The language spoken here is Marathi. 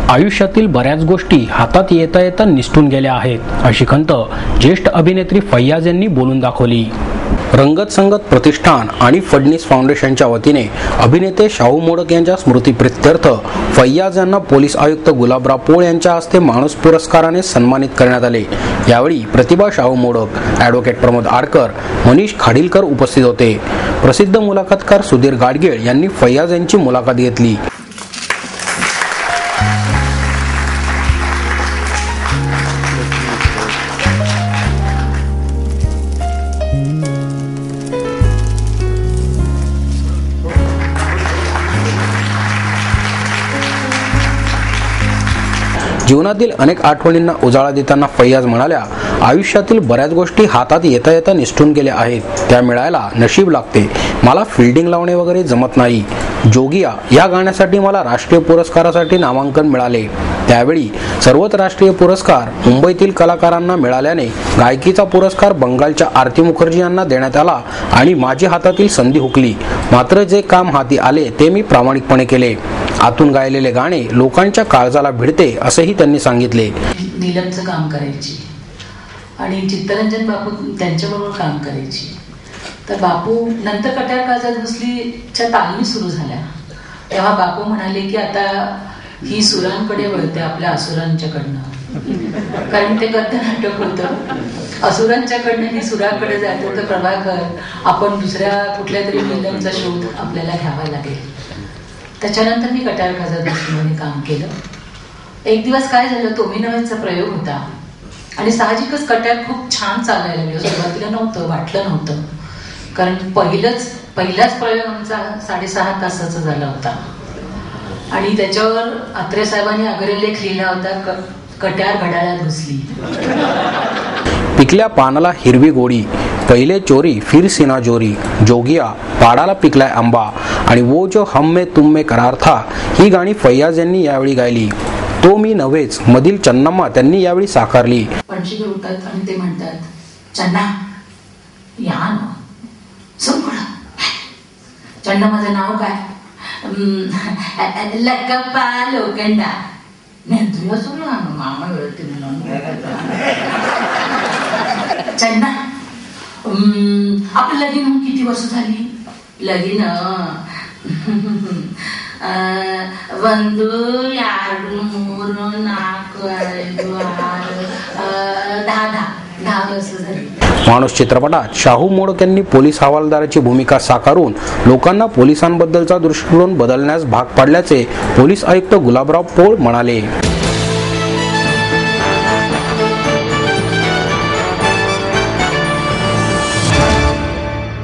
आयुष्यातील बऱ्याच गोष्टी हातात येता येता निसटून गेल्या आहेत, अशी खंत ज्येष्ठ अभिनेत्री फैयाज यांनी बोलून दाखवली. रंगत संगत प्रतिष्ठान आणि फडणीस फाउंडेशनच्या वतीने अभिनेते शाहू मोडक यांच्या स्मृतीप्रित्यर्थ फैयाज यांना पोलीस आयुक्त गुलाबराव पोळ यांच्या हस्ते माणूस पुरस्काराने सन्मानित करण्यात आले. यावेळी प्रतिभा शाहू मोडक, ॲडव्होकेट प्रमोद आडकर, मनीष खाडीलकर उपस्थित होते. प्रसिद्ध मुलाखतकार सुधीर गाडगीळ यांनी फैयाज यांची मुलाखत घेतली. जीवनातील अनेक आठवणींना उजाळा देताना फैयाज म्हणाल्या, आयुष्यातील बऱ्याच गोष्टी हातात येता येता निसटून गेल्या आहेत, त्या मिळायला नशीब लागते. मला फिल्डिंग लावणे वगैरे जमत नाही. जोगिया या गाण्यासाठी मला राष्ट्रीय पुरस्कारासाठी नामांकन मिळाले. त्यावेळी सर्वच राष्ट्रीय पुरस्कार मुंबईतील कलाकारांना मिळाल्याने गायकीचा पुरस्कार बंगालच्या आरती मुखर्जी यांना देण्यात आला आणि माझ्या हातातील संधी हुकली. मात्र जे काम हाती आले ते मी प्रामाणिकपणे केले. आतून गायलेले गाणे लोकांच्या काळजाला भिडते, असेही त्यांनी सांगितले. नीलमचं काम करायची आणि चित्तरंजन बापू त्यांच्याबरोबर काम करायची. तर बापू नंतर कट्यार काळजात घुसलीच्या तालमी सुरू झाल्या तेव्हा बापू म्हणाले की आता ही सुरांकडे वळते आपल्या असुरांच्याकडनं, कारण ते गद्य नाटक होतं. असुरांच्याकडनं ही सुरांकडे जाते तर प्रभाकर आपण दुसऱ्या कुठल्या तरी नीलमचा शोध आपल्याला घ्यावा लागेल. त्याच्यानंतर मी कट्यार काळजात घुसलीमध्ये काम केलं. एक दिवस काय झालं, तोमी नव्हेचा प्रयोग होता आणि साहजिकच कट्यार खूप छान चालायला लागलं. सुरुवातीला नव्हतं, वाटलं नव्हतं, कारण पहिलाच प्रयोग आमचा 6.5 तासाचा झाला होता आणि त्याच्यावर आत्रे साहेबांनी अग्रलेख लिहिला होता, कट्यार घड्याळात घुसली. पिकल्या पानाला हिरवी गोडी, पहिले चोरी फिर सीना जोरी, जोगिया, पाडाला पिकलाय आंबा आणि वो जो हम में तुम में करार था ही गाणी फैयाज यांनी यावेळी गायली. तो मी नव्हेच मधील चन्नम्मा त्यांनी यावेळी साकारली. पणशी उठतात आणि ते म्हणतात, चन्ना या ना संपूर्ण. चन्ना माझं नाव काय? लक्कप्पा लोखंडा. तुझ्या सगळं मामा वेळते चन्ना आपलं लगीन होऊन किती वर्ष झाली? लगीन बंधू याडू मूर नाक 10 वर्ष झाली. माणूस चित्रपटात शाहू मोडक यांनी पोलीस हवालदाराची भूमिका साकारून लोकांना पोलिसांबद्दलचा दृष्टिकोन बदलण्यास भाग पाडल्याचे पोलीस आयुक्त गुलाबराव पोळ म्हणाले.